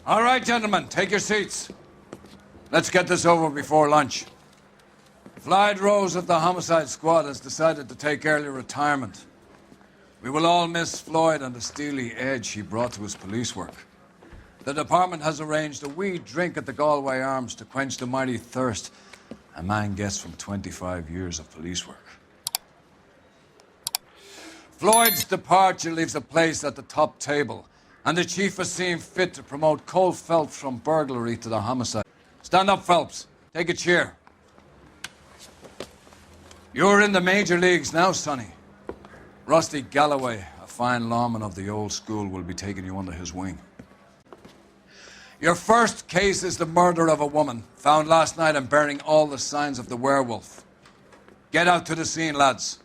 All right, gentlemen, take your seats. Let's get this over before lunch. Floyd Rose of the Homicide Squad has decided to take early retirement. We will all miss Floyd and the steely edge he brought to his police work. The department has arranged a wee drink at the Galway Arms to quench the mighty thirst a man gets from 25 years of police work. Floyd's departure leaves a place at the top table, and the chief has seen fit to promote Cole Phelps from burglary to the homicide. Stand up, Phelps. Take a chair. You're in the major leagues now, Sonny. Rusty Galloway, a fine lawman of the old school, will be taking you under his wing. Your first case is the murder of a woman, found last night and bearing all the signs of the werewolf. Get out to the scene, lads.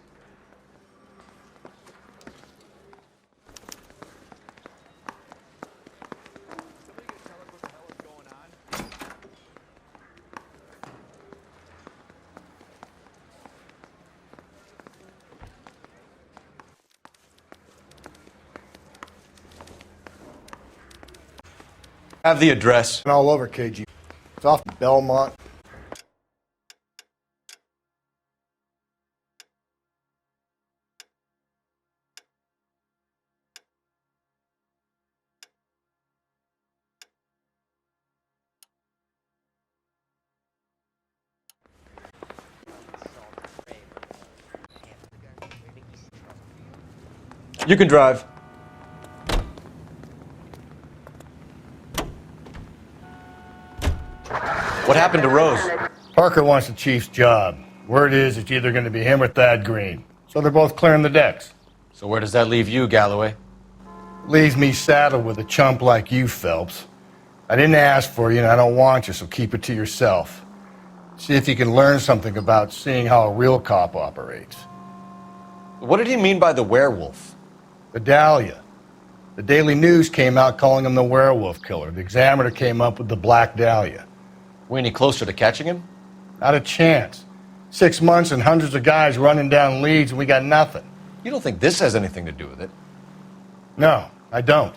Have the address. All over, KG. It's off Belmont. You can drive. What happened to Rose? Parker wants the chief's job. Word is it's either going to be him or Thad Green. So they're both clearing the decks. So where does that leave you, Galloway? Leaves me saddled with a chump like you, Phelps. I didn't ask for you and I don't want you, so keep it to yourself. See if you can learn something about seeing how a real cop operates. What did he mean by the werewolf? The Dahlia. The Daily News came out calling him the werewolf killer. The Examiner came up with the Black Dahlia. We any closer to catching him? Not a chance. 6 months and hundreds of guys running down leads and we got nothing. You don't think this has anything to do with it? No, I don't.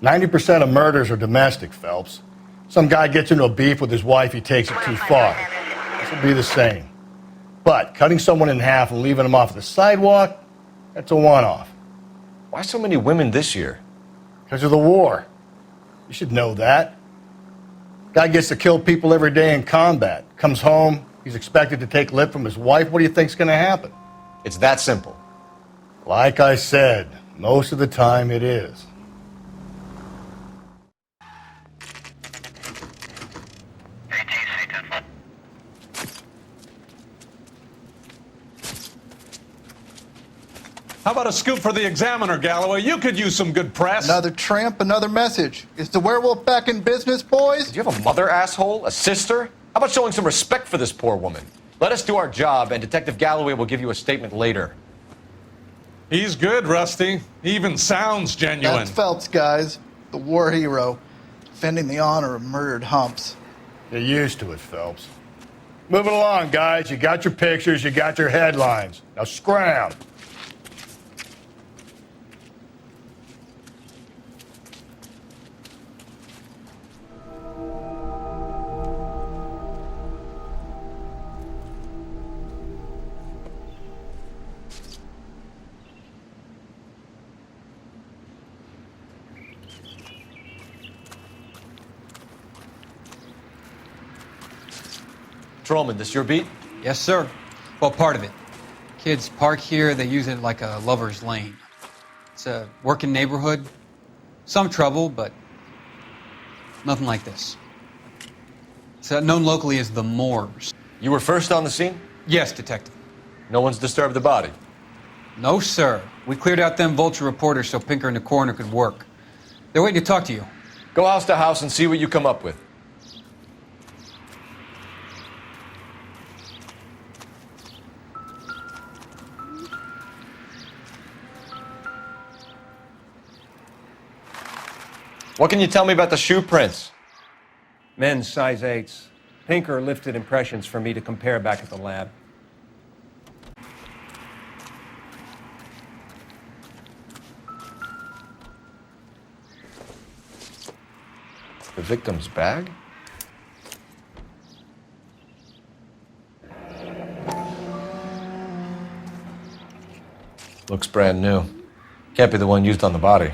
90% of murders are domestic, Phelps. Some guy gets into a beef with his wife, he takes it too far. This will be the same. But cutting someone in half and leaving them off the sidewalk, that's a one-off. Why so many women this year? Because of the war. You should know that. Guy gets to kill people every day in combat. Comes home, he's expected to take lip from his wife. What do you think's going to happen? It's that simple. Like I said, most of the time it is. How about a scoop for the Examiner, Galloway? You could use some good press. Another tramp, another message. Is the werewolf back in business, boys? Do you have a mother, asshole? A sister? How about showing some respect for this poor woman? Let us do our job, and Detective Galloway will give you a statement later. He's good, Rusty. He even sounds genuine. That's Phelps, guys. The war hero. Defending the honor of murdered humps. Get used to it, Phelps. Moving along, guys. You got your pictures, you got your headlines. Now scram. Trollman, this your beat? Yes, sir. Well, part of it. Kids park here, they use it like a lover's lane. It's a working neighborhood. Some trouble, but nothing like this. It's known locally as the Moors. You were first on the scene? Yes, detective. No one's disturbed the body? No, sir. We cleared out them vulture reporters so Pinker and the coroner could work. They're waiting to talk to you. Go house to house and see what you come up with. What can you tell me about the shoe prints? Men's size 8s. Pinker lifted impressions for me to compare back at the lab. victim's bag? Looks brand new. Can't be the one used on the body.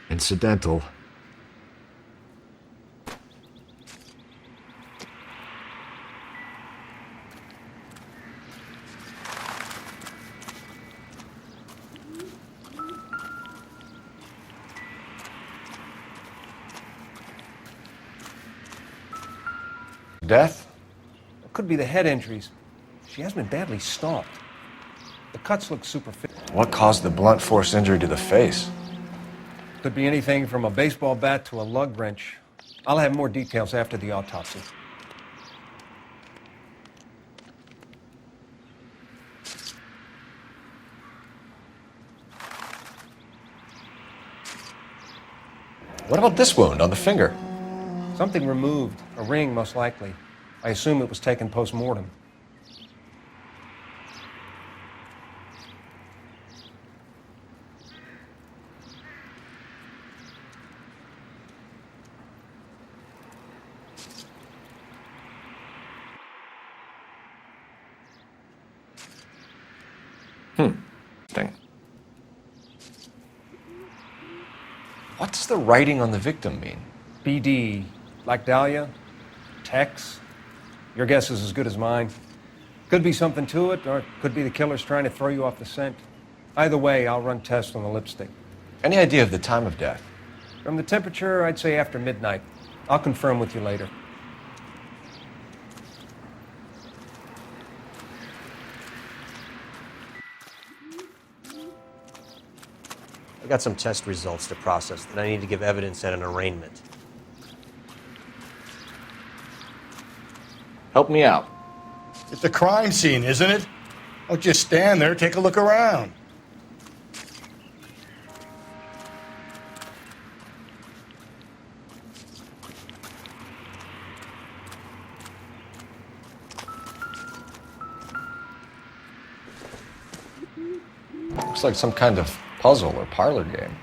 Incidental. Death? It could be the head injuries. She has been badly stalked. The cuts look superficial. What caused the blunt force injury to the face? Could be anything from a baseball bat to a lug wrench. I'll have more details after the autopsy. What about this wound on the finger? Something removed. A ring, most likely. I assume it was taken post-mortem. Thing. What does the writing on the victim mean? BD, like Dahlia? Tex? Your guess is as good as mine. Could be something to it, or it could be the killer's trying to throw you off the scent. Either way, I'll run tests on the lipstick. Any idea of the time of death? From the temperature, I'd say after midnight. I'll confirm with you later. I got some test results to process, and I need to give evidence at an arraignment. Help me out. It's a crime scene, isn't it? Don't just stand there, take a look around. Looks like some kind of puzzle or parlor game.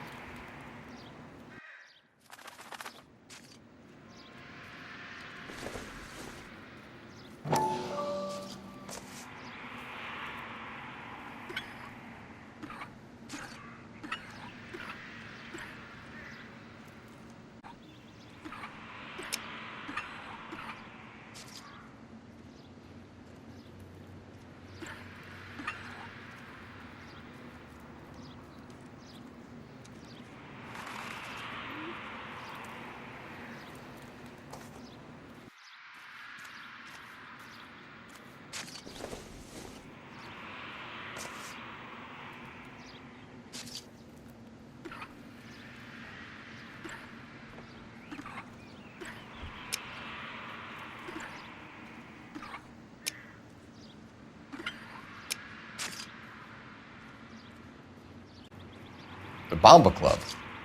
The Bomba Club.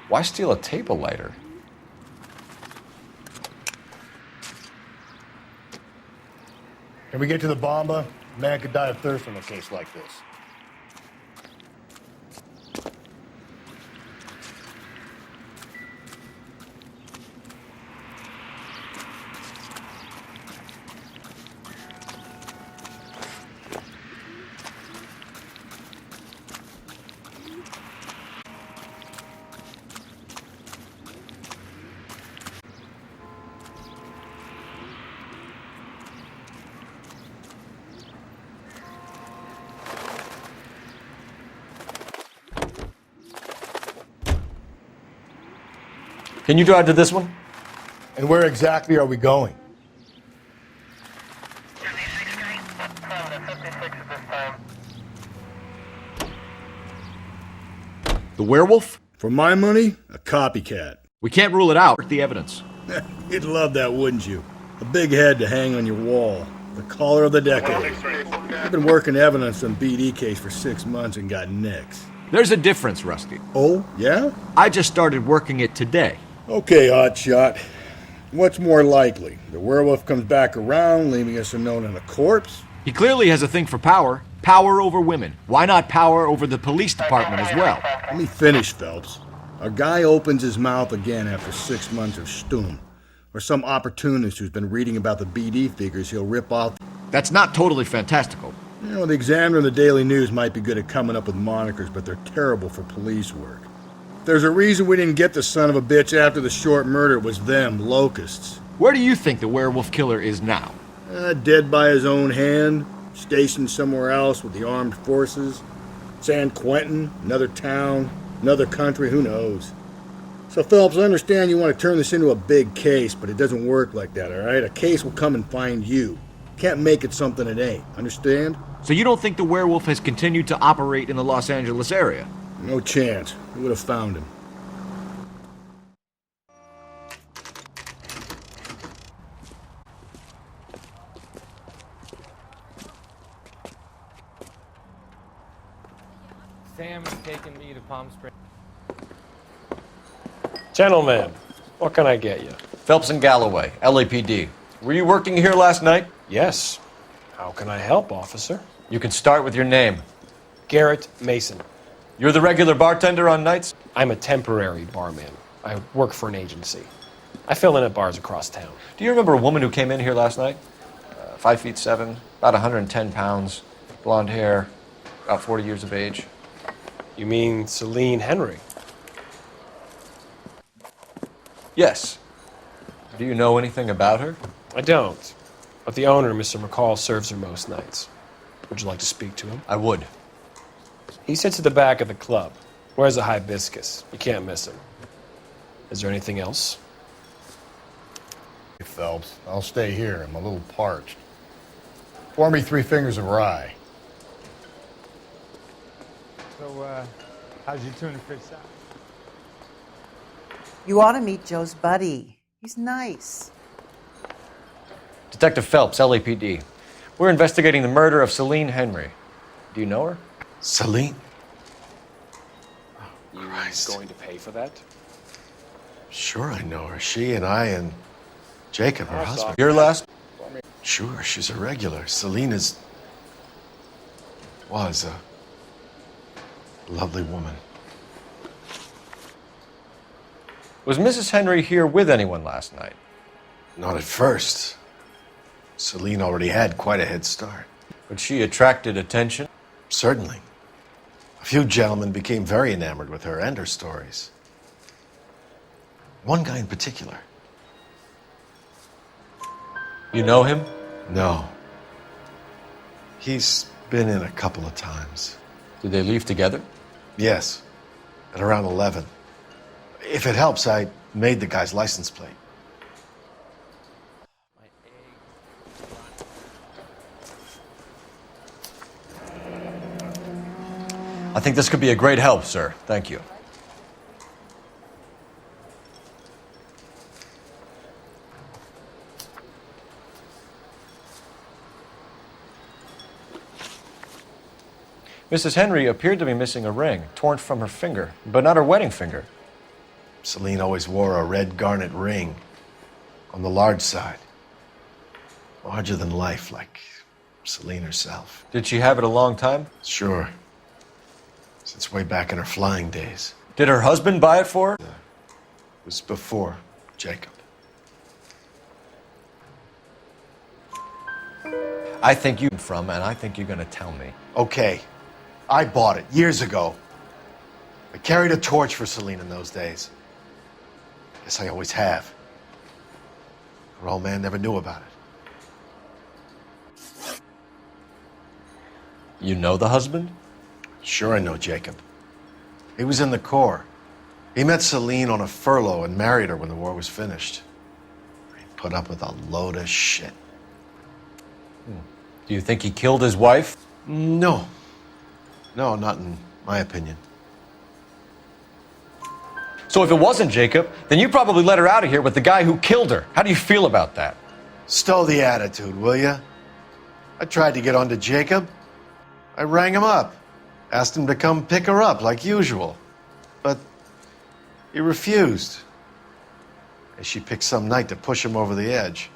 Why steal a table lighter? Can we get to the Bomba? A man could die of thirst in a case like this. Can you drive to this one? And where exactly are we going? The werewolf? For my money, a copycat. We can't rule it out. The evidence. You'd love that, wouldn't you? A big head to hang on your wall. The caller of the decade. I've been working evidence on BD case for 6 months and got nicks. There's a difference, Rusty. Oh, yeah? I just started working it today. Okay, hotshot. What's more likely? The werewolf comes back around, leaving us unknown in a corpse? He clearly has a thing for power. Power over women. Why not power over the police department as well? Let me finish, Phelps. A guy opens his mouth again after 6 months of stum. Or some opportunist who's been reading about the BD figures he'll rip off. That's not totally fantastical. You know, the Examiner and the Daily News might be good at coming up with monikers, but they're terrible for police work. There's a reason we didn't get the son of a bitch after the short murder. It was them, locusts. Where do you think the werewolf killer is now? Dead by his own hand, stationed somewhere else with the armed forces. San Quentin, another town, another country, who knows? So, Phelps, I understand you want to turn this into a big case, but it doesn't work like that, all right? A case will come and find you. Can't make it something it ain't, understand? So you don't think the werewolf has continued to operate in the Los Angeles area? No chance. We would have found him. Sam is taking me to Palm Springs. Gentlemen, what can I get you? Phelps and Galloway, LAPD. Were you working here last night? Yes. How can I help, officer? You can start with your name. Garrett Mason. You're the regular bartender on nights? I'm a temporary barman. I work for an agency. I fill in at bars across town. Do you remember a woman who came in here last night? 5'7", about 110 pounds, blonde hair, about 40 years of age. You mean Celine Henry? Yes. Do you know anything about her? I don't. But the owner, Mr. McCall, serves her most nights. Would you like to speak to him? I would. He sits at the back of the club. Wears a hibiscus. You can't miss him. Is there anything else? Hey, Phelps, I'll stay here. I'm a little parched. Pour me 3 fingers of rye. So, how's your tuna fish salad? You ought to meet Joe's buddy. He's nice. Detective Phelps, LAPD. We're investigating the murder of Celine Henry. Do you know her? Celine? You going to pay for that? Sure, I know her. She and I and Jacob, her husband. Your last? Sure, she's a regular. Celine was a lovely woman. Was Mrs. Henry here with anyone last night? Not at first. Celine already had quite a head start. But she attracted attention? Certainly. A few gentlemen became very enamored with her and her stories. One guy in particular. You know him? No. He's been in a couple of times. Did they leave together? Yes, at around 11. If it helps, I made the guy's license plate. I think this could be a great help, sir. Thank you. Mrs. Henry appeared to be missing a ring, torn from her finger, but not her wedding finger. Celine always wore a red garnet ring on the large side. Larger than life, like Celine herself. Did she have it a long time? Sure. Since way back in her flying days. Did her husband buy it for her? It was before Jacob. I think you're from, and I think you're going to tell me. Okay. I bought it years ago. I carried a torch for Celine in those days. Guess I always have. Her old man never knew about it. You know the husband? Sure I know Jacob. He was in the Corps. He met Celine on a furlough and married her when the war was finished. put up with a load of shit. Do you think he killed his wife? No. No, not in my opinion. So if it wasn't Jacob, then you probably let her out of here with the guy who killed her. How do you feel about that? Stow the attitude, will ya? I tried to get onto Jacob. I rang him up, asked him to come pick her up like usual. But he refused. And she picked some night to push him over the edge.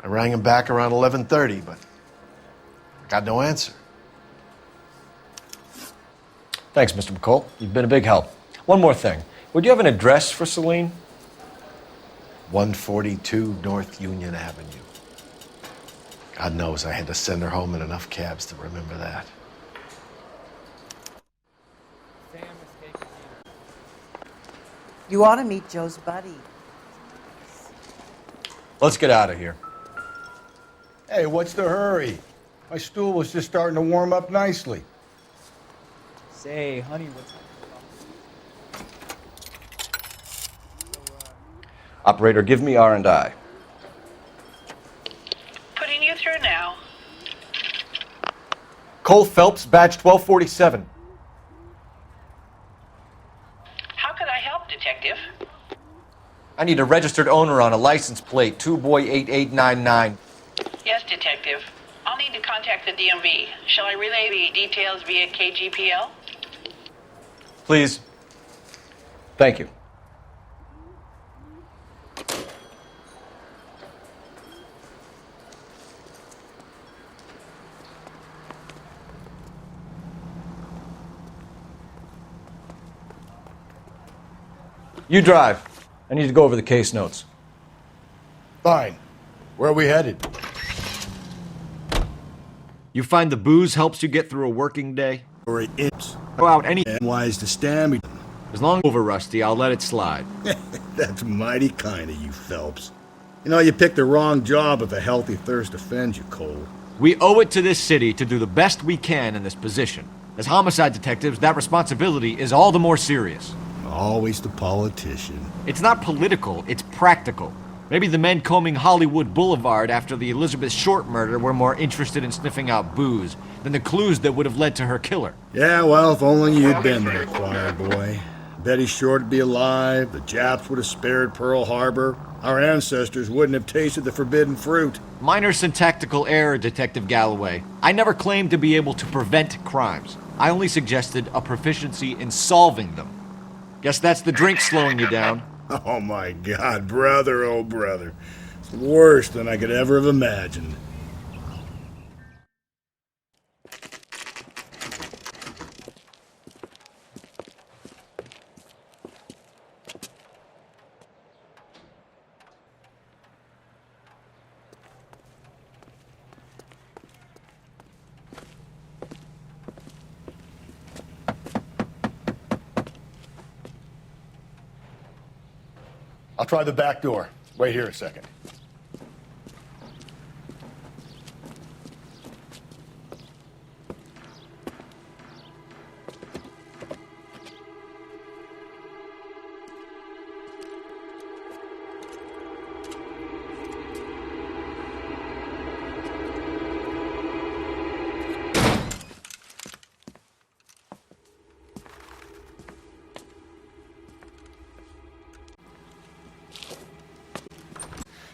I rang him back around 11:30, but I got no answer. Thanks, Mr. McCall. You've been a big help. One more thing. Would you have an address for Celine? 142 North Union Avenue. God knows I had to send her home in enough cabs to remember that. Sam is taking me to... You ought to meet Joe's buddy. Let's get out of here. Hey, what's the hurry? My stool was just starting to warm up nicely. Say, honey, what's... Operator, give me R&I. Putting you through now. Cole Phelps, badge 1247. How could I help, Detective? I need a registered owner on a license plate, 2boy8899. Yes, Detective. I'll need to contact the DMV. Shall I relay the details via KGPL? Please. Thank you. You drive. I need to go over the case notes. Fine. Where are we headed? You find the booze helps you get through a working day? Or it's Go out any... wise to stand me. As long as over, Rusty, I'll let it slide. That's mighty kind of you, Phelps. You know, you picked the wrong job if a healthy thirst offends you, Cole. We owe it to this city to do the best we can in this position. As homicide detectives, that responsibility is all the more serious. Always the politician. It's not political, it's practical. Maybe the men combing Hollywood Boulevard after the Elizabeth Short murder were more interested in sniffing out booze than the clues that would have led to her killer. Yeah, well, if only you'd been there, choir boy. Betty Short would be alive, the Japs would have spared Pearl Harbor, our ancestors wouldn't have tasted the forbidden fruit. Minor syntactical error, Detective Galloway. I never claimed to be able to prevent crimes. I only suggested a proficiency in solving them. Guess that's the drink slowing you down. Oh my God, brother, oh brother. It's worse than I could ever have imagined. I'll try the back door. Wait here a second.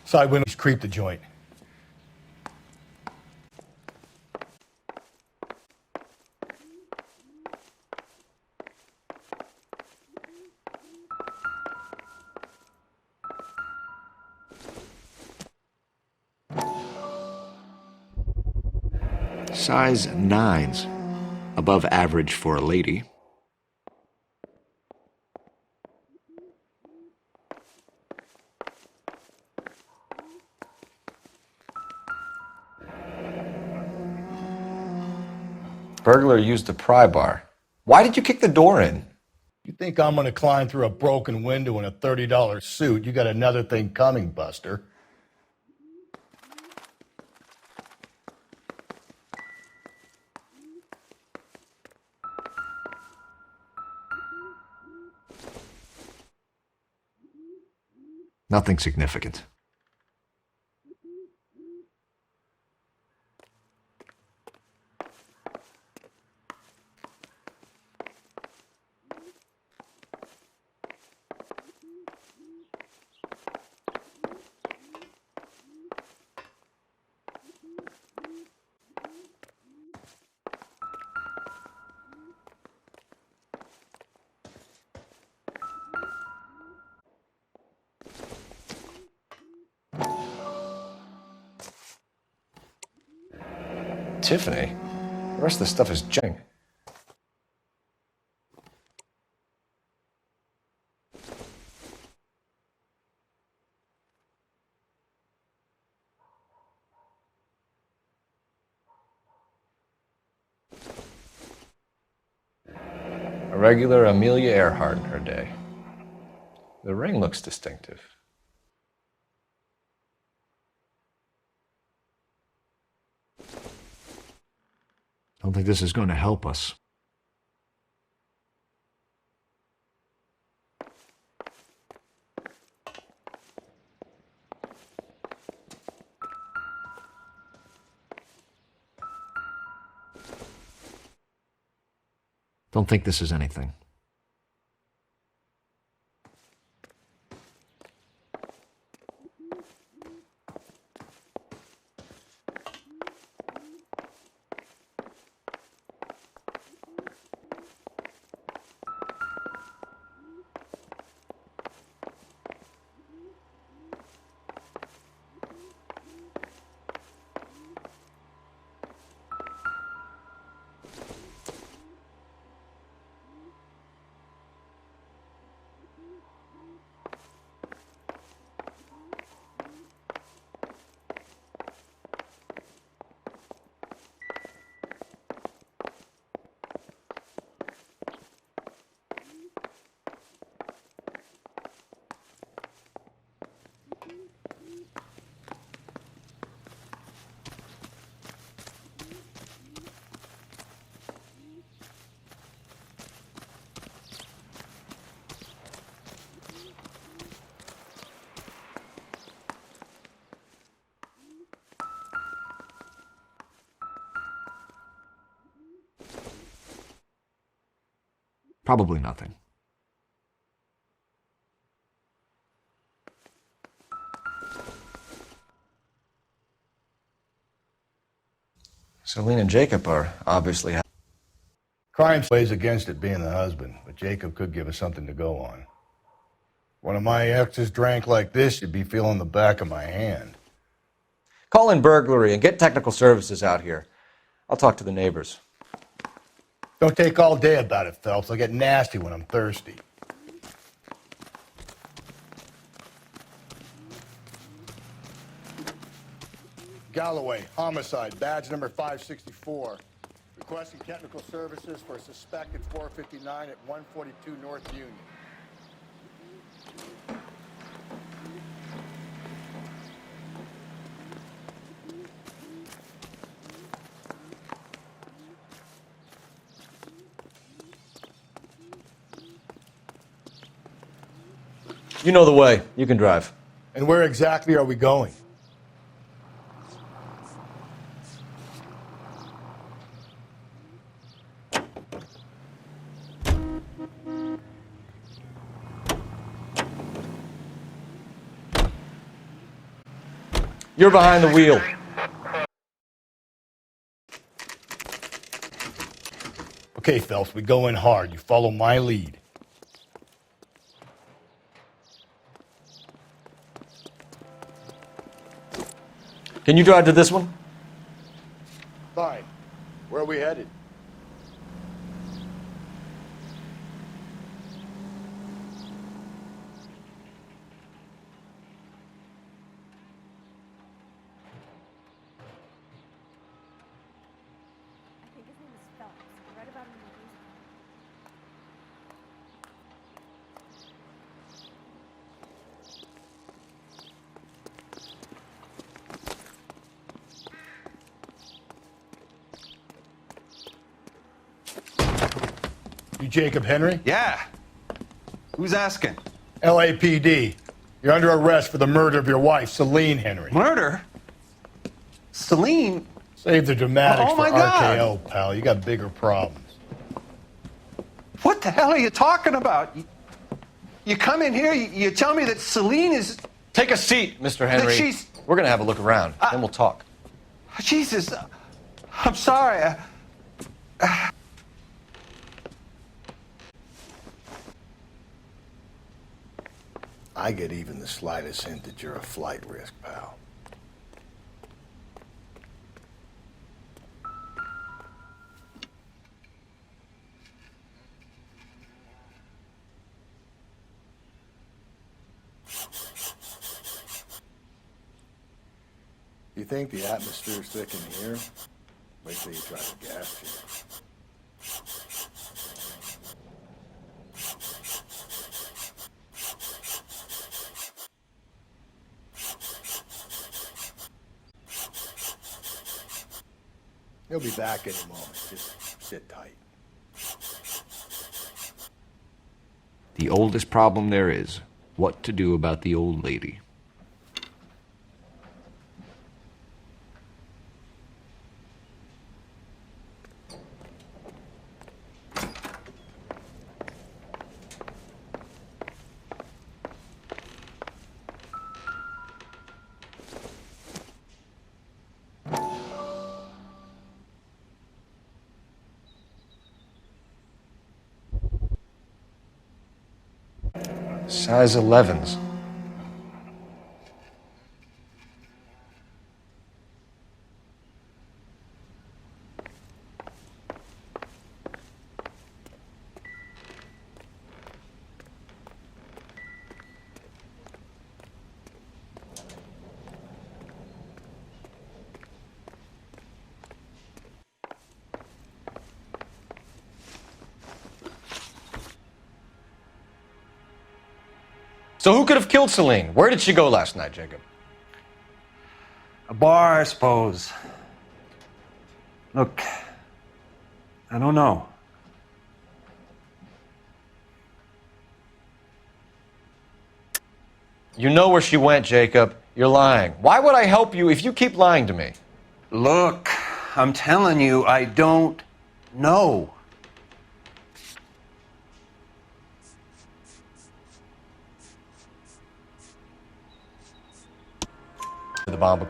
Side windows creep the joint. Size 9s. Above average for a lady. Burglar used a pry bar. Why did you kick the door in? You think I'm gonna climb through a broken window in a $30 suit? You got another thing coming, Buster. Nothing significant. Tiffany? The rest of the stuff is junk. A regular Amelia Earhart in her day. The ring looks distinctive. Don't think this is going to help us. Don't think this is anything. Probably nothing. Celine and Jacob are obviously... Crime plays against it being the husband, but Jacob could give us something to go on. One of my exes drank like this, you'd be feeling the back of my hand. Call in burglary and get technical services out here. I'll talk to the neighbors. Don't take all day about it, Phelps. I'll get nasty when I'm thirsty. Galloway, homicide, badge number 564. Requesting technical services for a suspected 459 at 142 North Union. You know the way. You can drive. And where exactly are we going? You're behind the wheel. Okay, Phelps, we go in hard. You follow my lead. Can you drive to this one? Fine. Where are we headed? I think his name is Phelps. I read about him in the news. You Jacob Henry? Yeah. Who's asking? LAPD. You're under arrest for the murder of your wife, Celine Henry. Murder? Celine? Save the dramatics Oh, for my God. RKO, pal. You got bigger problems. What the hell are you talking about? You come in here, you tell me that Celine is... Take a seat, Mr. Henry. That she's... We're going to have a look around, then we'll talk. Jesus. I'm sorry. I get even the slightest hint that you're a flight risk, pal. think the atmosphere's thick in here? Wait till you try the gas chamber. He'll be back any moment. Just sit tight. The oldest problem there is, what to do about the old lady. Size 11s. So who could have killed Celine? Where did she go last night, Jacob? A bar, I suppose. Look, I don't know. You know where she went, Jacob. You're lying. Why would I help you if you keep lying to me? Look, I'm telling you, I don't know. The bomb.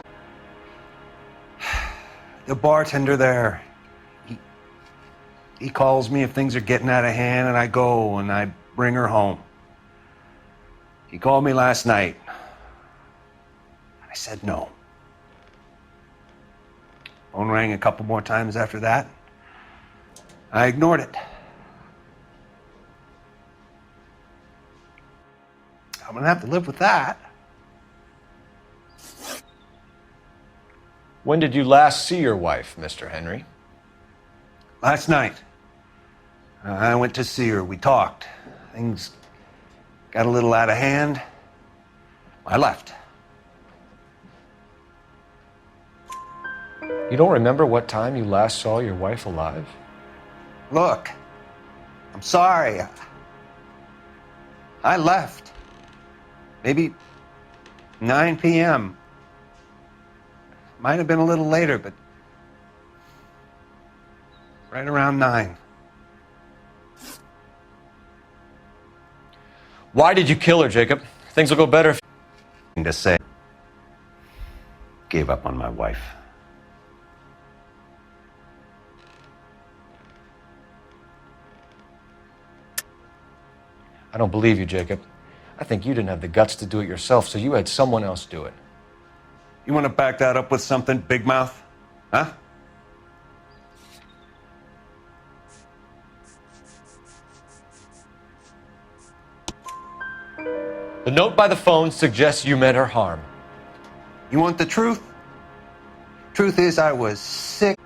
The bartender there, he calls me if things are getting out of hand, and I go and I bring her home. He called me last night. I said no. Phone rang a couple more times after that. I ignored it. I'm gonna have to live with that. When did you last see your wife, Mr. Henry? Last night. I went to see her. We talked. Things got a little out of hand. I left. You don't remember what time you last saw your wife alive? Look, I'm sorry. I left. Maybe 9 p.m. Might have been a little later, but right around 9. Why did you kill her, Jacob? Things will go better if... To say, gave up on my wife. I don't believe you, Jacob. I think you didn't have the guts to do it yourself, so you had someone else do it. You want to back that up with something, Big Mouth? Huh? The note by the phone suggests you meant her harm. You want the truth? Truth is, I was sick.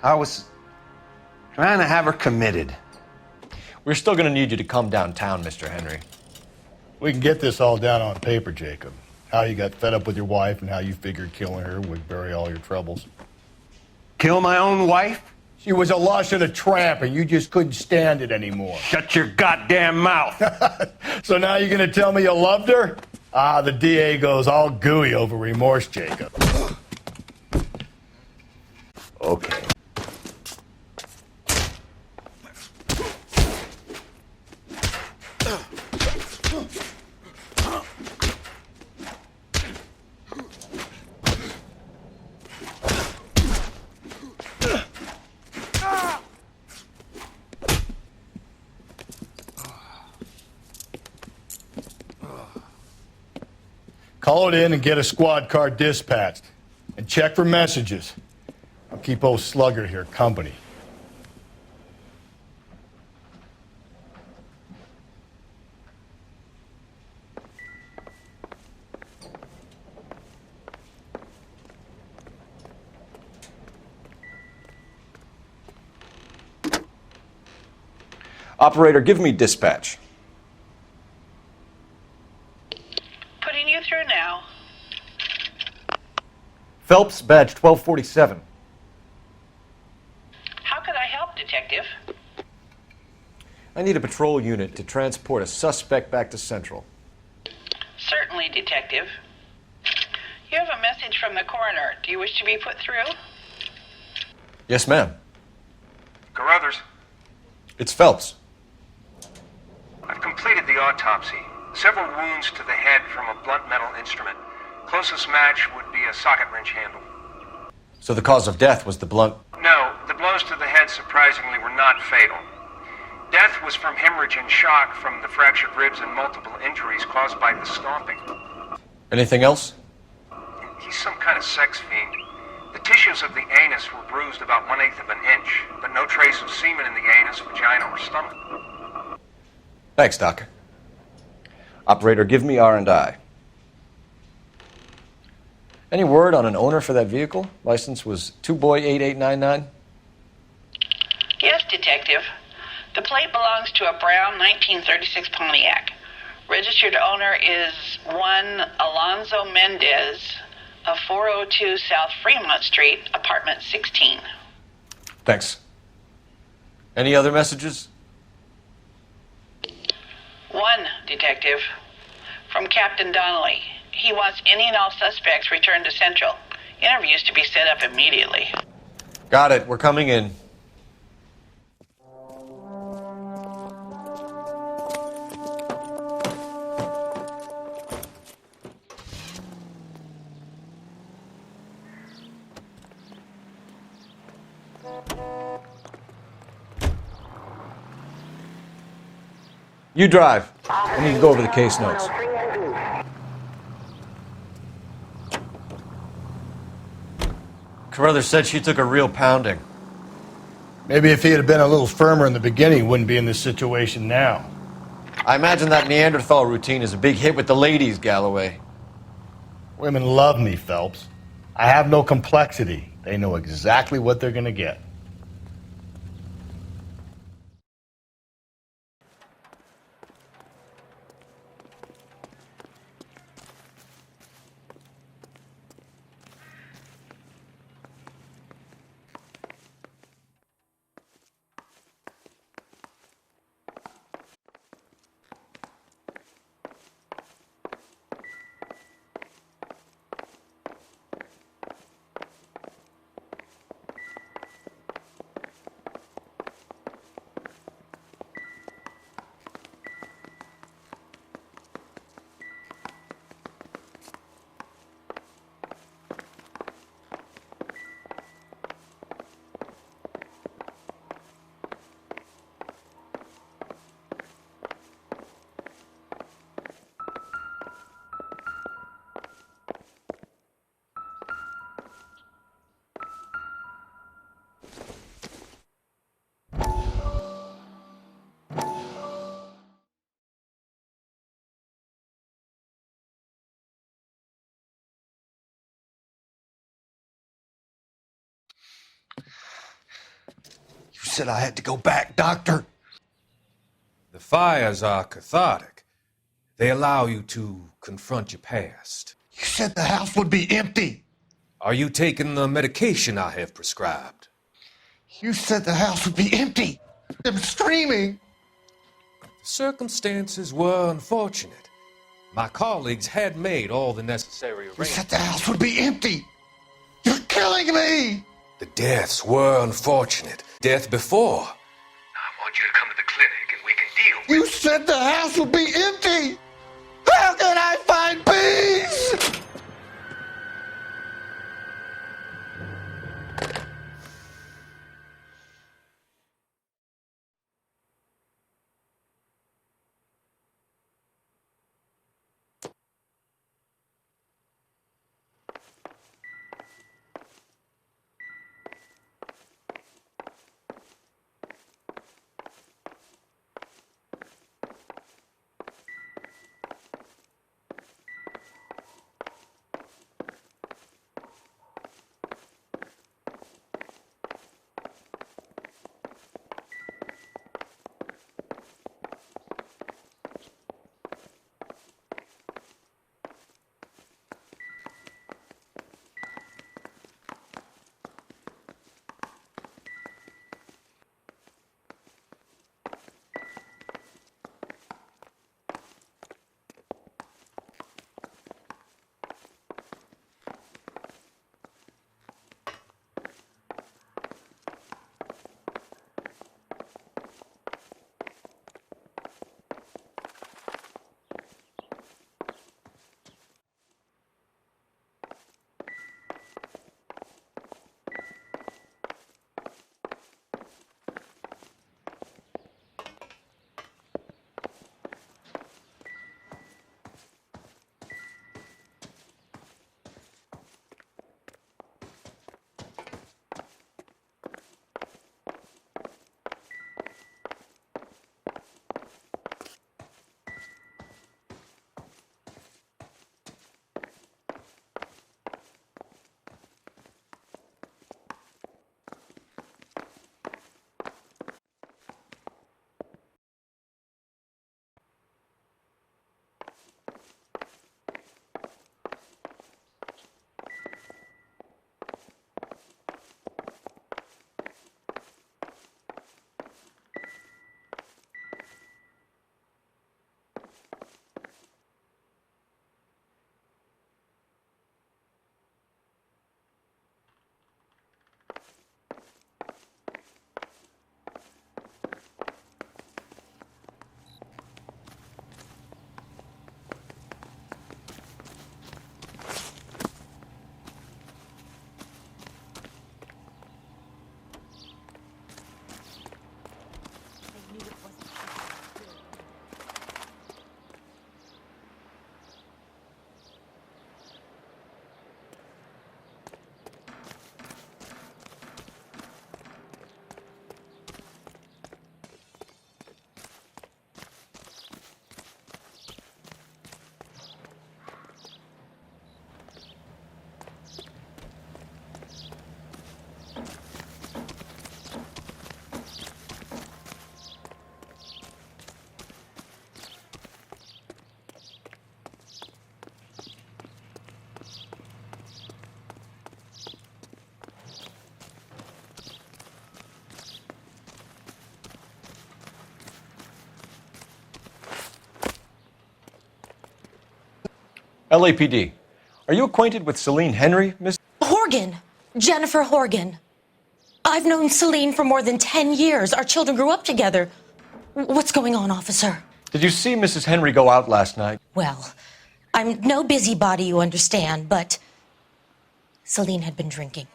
I was trying to have her committed. We're still going to need you to come downtown, Mr. Henry. We can get this all down on paper, Jacob. How you got fed up with your wife and how you figured killing her would bury all your troubles. Kill my own wife? She was a lush and a tramp, and you just couldn't stand it anymore. Shut your goddamn mouth! So now you're gonna tell me you loved her? Ah, the DA goes all gooey over remorse, Jacob. Okay. Call it in and get a squad car dispatched. And check for messages. I'll keep old Slugger here company. Operator, give me dispatch. Putting you through now. Phelps, badge 1247. How could I help, Detective? I need a patrol unit to transport a suspect back to Central. Certainly, Detective. You have a message from the coroner. Do you wish to be put through? Yes, ma'am. Carruthers, It's Phelps. I've completed the autopsy. Several wounds to the head from a blunt metal instrument. Closest match would be a socket wrench handle. So the cause of death was the blunt... No, the blows to the head surprisingly were not fatal. Death was from hemorrhage and shock from the fractured ribs and multiple injuries caused by the stomping. Anything else? He's some kind of sex fiend. The tissues of the anus were bruised about 1/8 of an inch, but no trace of semen in the anus, vagina, or stomach. Thanks, Doc. Operator, give me R&I. Any word on an owner for that vehicle? License was 2boy8899. Yes, Detective. The plate belongs to a brown 1936 Pontiac. Registered owner is one Alonzo Mendez of 402 South Fremont Street, apartment 16. Thanks. Any other messages? One, Detective. From Captain Donnelly. He wants any and all suspects returned to Central. Interviews to be set up immediately. Got it. We're coming in. You drive. I need to go over the case notes. Carruthers said she took a real pounding. Maybe if he had been a little firmer in the beginning, he wouldn't be in this situation now. I imagine that Neanderthal routine is a big hit with the ladies, Galloway. Women love me, Phelps. I have no complexity. They know exactly what they're going to get. You said I had to go back, Doctor. The fires are cathartic. They allow you to confront your past. You said the house would be empty. Are you taking the medication I have prescribed? You said the house would be empty. I'm screaming. The circumstances were unfortunate. My colleagues had made all the necessary You arrangements. said the house would be empty. You're killing me. The deaths were unfortunate. Death before. I want you to come to the clinic and we can deal. You said the house would be empty. How can I find peace? LAPD. Are you acquainted with Celine Henry, Miss? Horgan. Jennifer Horgan. I've known Celine for more than 10 years. Our children grew up together. What's going on, officer? Did you see Mrs. Henry go out last night? Well, I'm no busybody, you understand, but Celine had been drinking.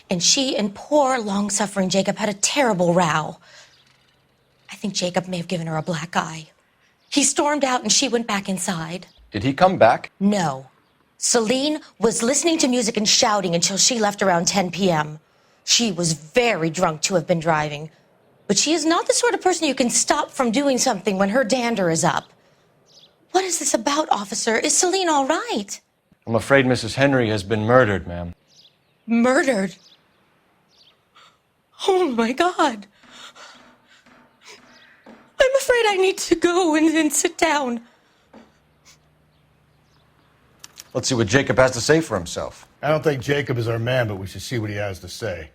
And she and poor, long-suffering Jacob had a terrible row. I think Jacob may have given her a black eye. He stormed out and she went back inside. Did he come back? No. Celine was listening to music and shouting until she left around 10 p.m. She was very drunk to have been driving. But she is not the sort of person you can stop from doing something when her dander is up. What is this about, officer? Is Celine all right? I'm afraid Mrs. Henry has been murdered, ma'am. Murdered? Oh, my God. I'm afraid I need to go and sit down. Let's see what Jacob has to say for himself. I don't think Jacob is our man, but we should see what he has to say.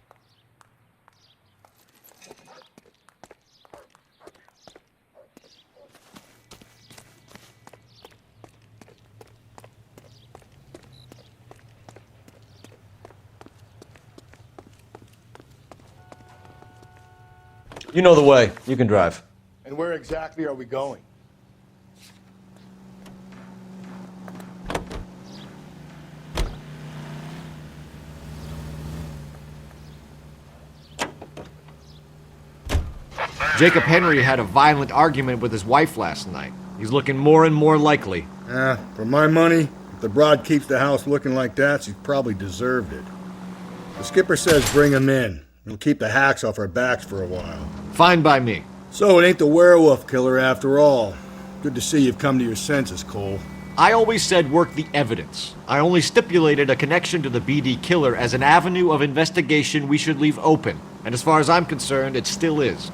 You know the way. You can drive. And where exactly are we going? Jacob Henry had a violent argument with his wife last night. He's looking more and more likely. For my money, if the broad keeps the house looking like that, she's probably deserved it. The skipper says bring him in. We'll keep the hacks off our backs for a while. Fine by me. So it ain't the werewolf killer after all. Good to see you've come to your senses, Cole. I always said work the evidence. I only stipulated a connection to the BD killer as an avenue of investigation we should leave open. And as far as I'm concerned, it still is.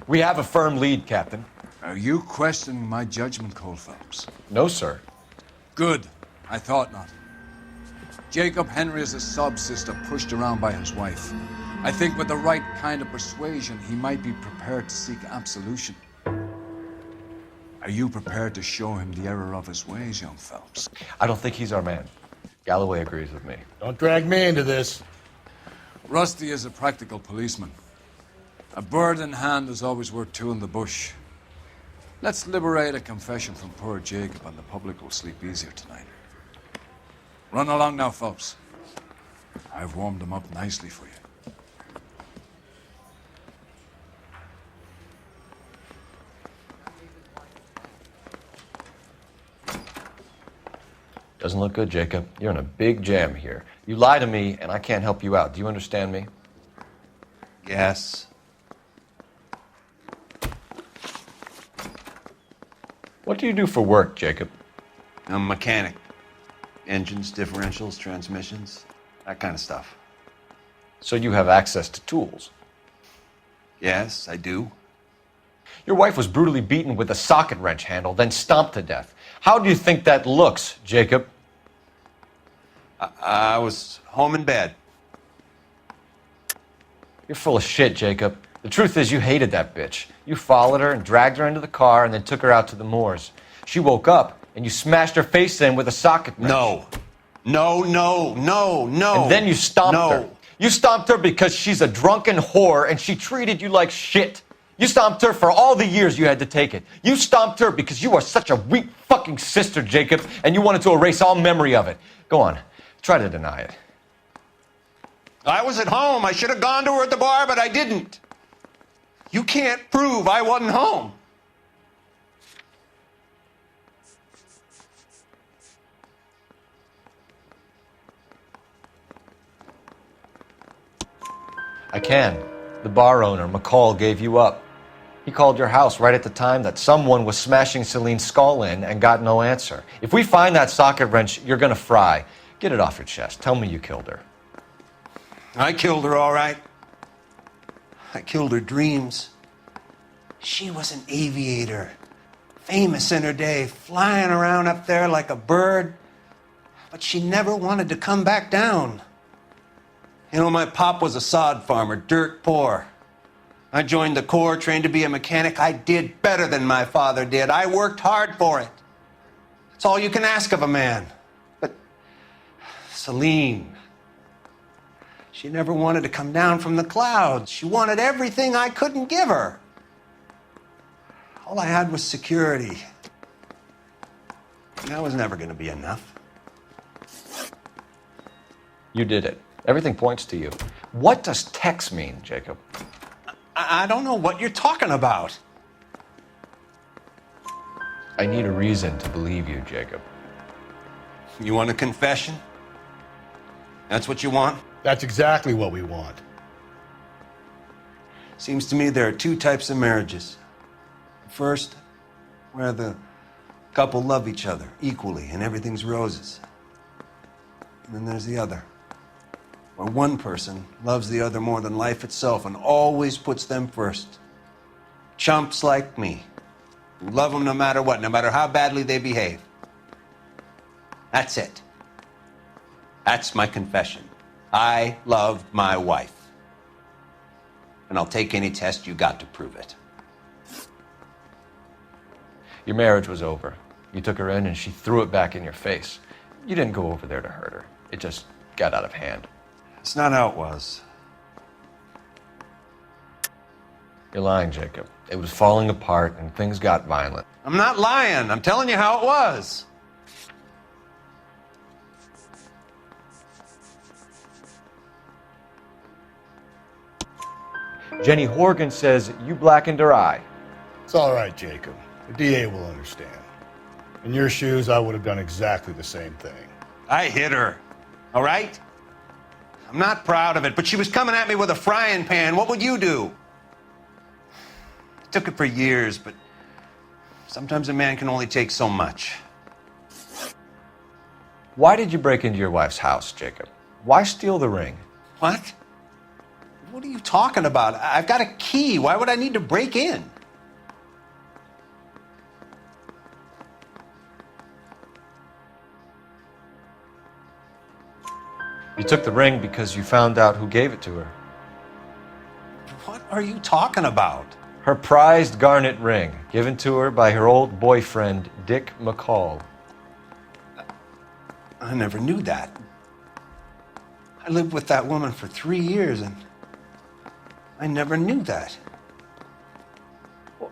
We have a firm lead, Captain. Are you questioning my judgment, Cole Phelps? No, sir. Good. I thought not. Jacob Henry is a sob-sister pushed around by his wife. I think with the right kind of persuasion, he might be prepared to seek absolution. Are you prepared to show him the error of his ways, young Phelps? I don't think he's our man. Galloway agrees with me. Don't drag me into this. Rusty is a practical policeman. A bird in hand is always worth two in the bush. Let's liberate a confession from poor Jacob and the public will sleep easier tonight. Run along now, Phelps. I've warmed them up nicely for you. Doesn't look good, Jacob. You're in a big jam here. You lie to me, and I can't help you out. Do you understand me? Yes. What do you do for work, Jacob? I'm a mechanic. Engines, differentials, transmissions, that kind of stuff. So you have access to tools? Yes, I do. Your wife was brutally beaten with a socket wrench handle, then stomped to death. How do you think that looks, Jacob? I was home in bed. You're full of shit, Jacob. The truth is you hated that bitch. You followed her and dragged her into the car and then took her out to the moors. She woke up and you smashed her face in with a socket wrench. No. And then you stomped her. You stomped her because she's a drunken whore and she treated you like shit. You stomped her for all the years you had to take it. You stomped her because you are such a weak fucking sister, Jacob, and you wanted to erase all memory of it. Go on. Try to deny it. I was at home. I should have gone to her at the bar, but I didn't. You can't prove I wasn't home. I can. The bar owner, McCall, gave you up. He called your house right at the time that someone was smashing Celine's skull in and got no answer. If we find that socket wrench, you're gonna fry. Get it off your chest. Tell me you killed her. I killed her, all right. I killed her dreams. She was an aviator. famous in her day, flying around up there like a bird. But she never wanted to come back down. You know, my pop was a sod farmer, dirt poor. I joined the Corps, trained to be a mechanic. I did better than my father did. I worked hard for it. That's all you can ask of a man. But Celine, she never wanted to come down from the clouds. She wanted everything I couldn't give her. All I had was security. And that was never going to be enough. You did it. Everything points to you. What does Tex mean, Jacob? I don't know what you're talking about. I need a reason to believe you, Jacob. You want a confession? That's what you want? That's exactly what we want. Seems to me there are two types of marriages. First, where the couple love each other equally and everything's roses. And then there's the other, where one person loves the other more than life itself and always puts them first. Chumps like me, who love them no matter what, no matter how badly they behave. That's it. That's my confession. I love my wife. And I'll take any test you got to prove it. Your marriage was over. You took her in and she threw it back in your face. You didn't go over there to hurt her. It just got out of hand. It's not how it was. You're lying, Jacob. It was falling apart and things got violent. I'm not lying. I'm telling you how it was. Jenny Horgan says you blackened her eye. It's all right, Jacob. The DA will understand. In your shoes, I would have done exactly the same thing. I hit her. All right? I'm not proud of it, but she was coming at me with a frying pan. What would you do? I took it for years, but sometimes a man can only take so much. Why did you break into your wife's house, Jacob? Why steal the ring? What? What are you talking about? I've got a key. Why would I need to break in? You took the ring because you found out who gave it to her. What are you talking about? Her prized garnet ring, given to her by her old boyfriend, Dick McCall. I never knew that. I lived with that woman for 3 years, and I never knew that. Well,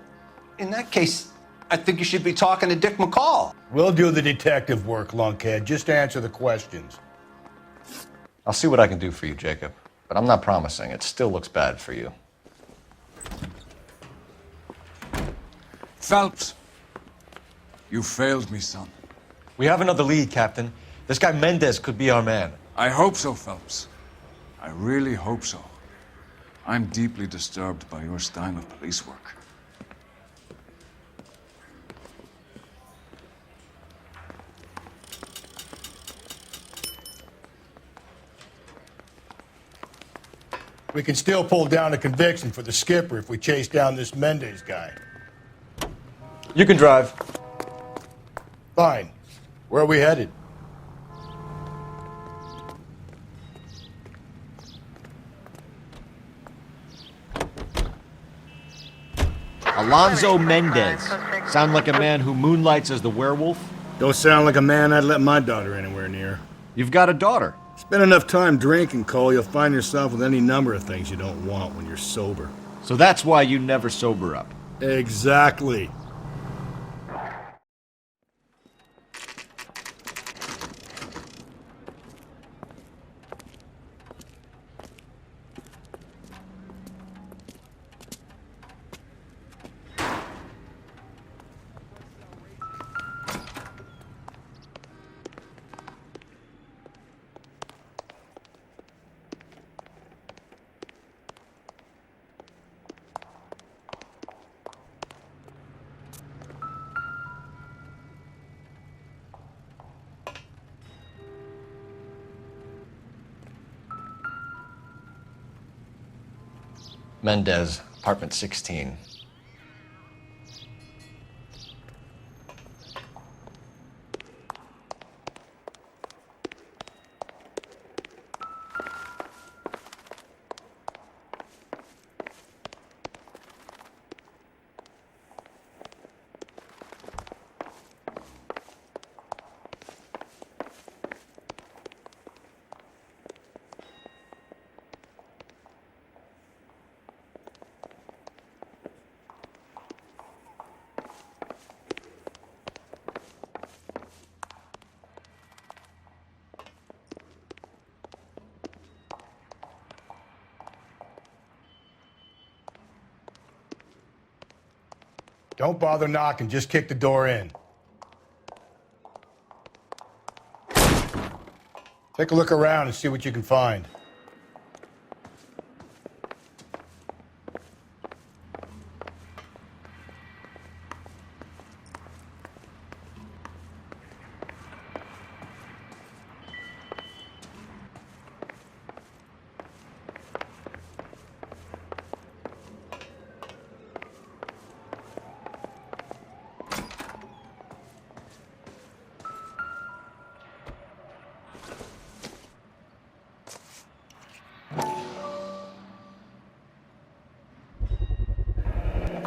in that case, I think you should be talking to Dick McCall. We'll do the detective work, lunkhead. Just answer the questions. I'll see what I can do for you, Jacob. But I'm not promising. It still looks bad for you. Phelps, you failed me, son. We have another lead, Captain. This guy Mendez could be our man. I hope so, Phelps. I really hope so. I'm deeply disturbed by your style of police work. We can still pull down a conviction for the skipper if we chase down this Mendez guy. You can drive. Fine. Where are we headed? Alonzo Mendez. Sound like a man who moonlights as the werewolf? Don't sound like a man I'd let my daughter anywhere near. You've got a daughter. Spend enough time drinking, Cole, you'll find yourself with any number of things you don't want when you're sober. So that's why you never sober up. Exactly. Mendez, apartment 16. Don't bother knocking, just kick the door in. Take a look around and see what you can find.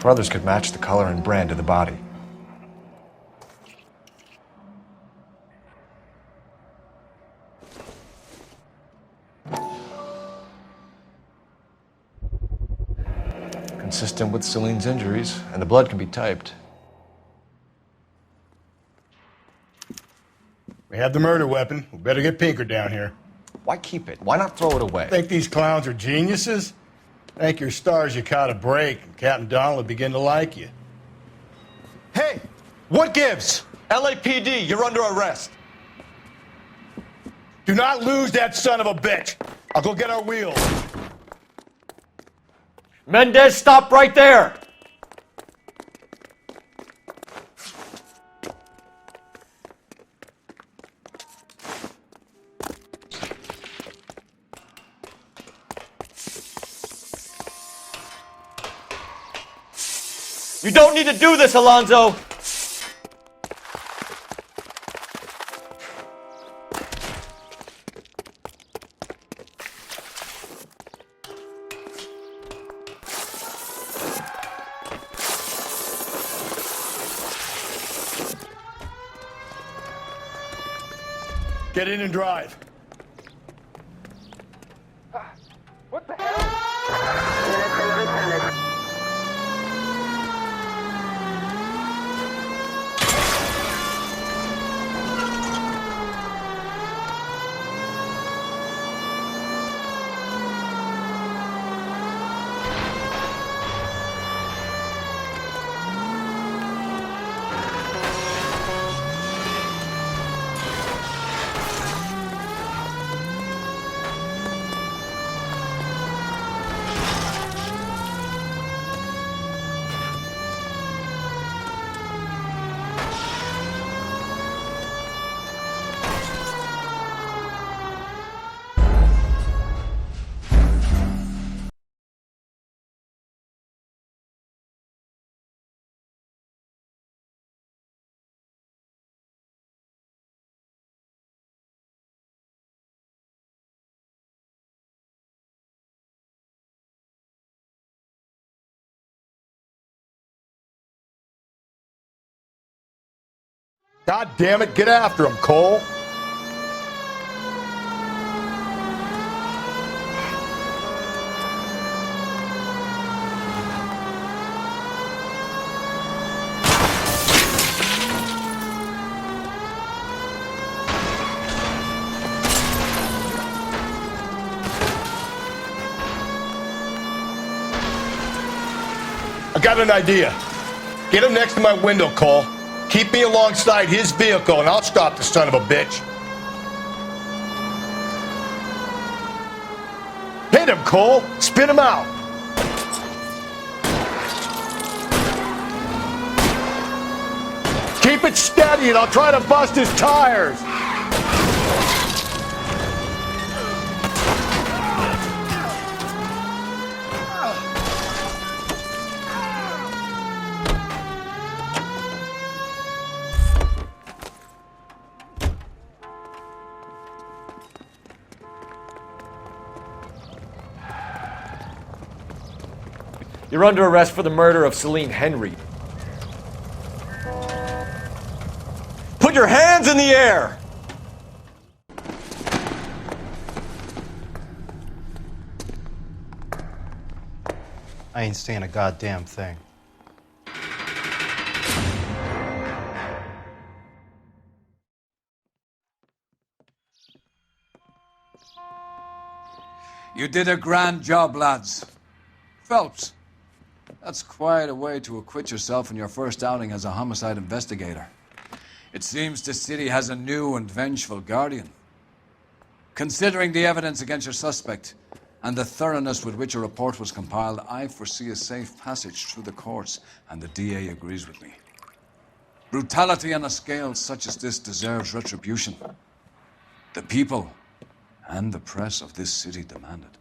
Brothers could match the color and brand of the body. Consistent with Celine's injuries, and the blood can be typed. We have the murder weapon. We better get Pinker down here. Why keep it? Why not throw it away? Think these clowns are geniuses? Thank your stars you caught a break, and Captain Donald will begin to like you. Hey, what gives? LAPD, you're under arrest. Do not lose that son of a bitch. I'll go get our wheels. Mendez, stop right there! You don't need to do this, Alonzo! Get in and drive. What the hell? God damn it, get after him, Cole. I got an idea. Get him next to my window, Cole. Keep me alongside his vehicle, and I'll stop the son of a bitch. Hit him, Cole. Spin him out. Keep it steady, and I'll try to bust his tires. You're under arrest for the murder of Celine Henry. Put your hands in the air! I ain't saying a goddamn thing. You did a grand job, lads. Phelps, That's quite a way to acquit yourself in your first outing as a homicide investigator. It seems the city has a new and vengeful guardian. Considering the evidence against your suspect and the thoroughness with which a report was compiled, I foresee a safe passage through the courts, and the DA agrees with me. Brutality on a scale such as this deserves retribution. The people and the press of this city demand it.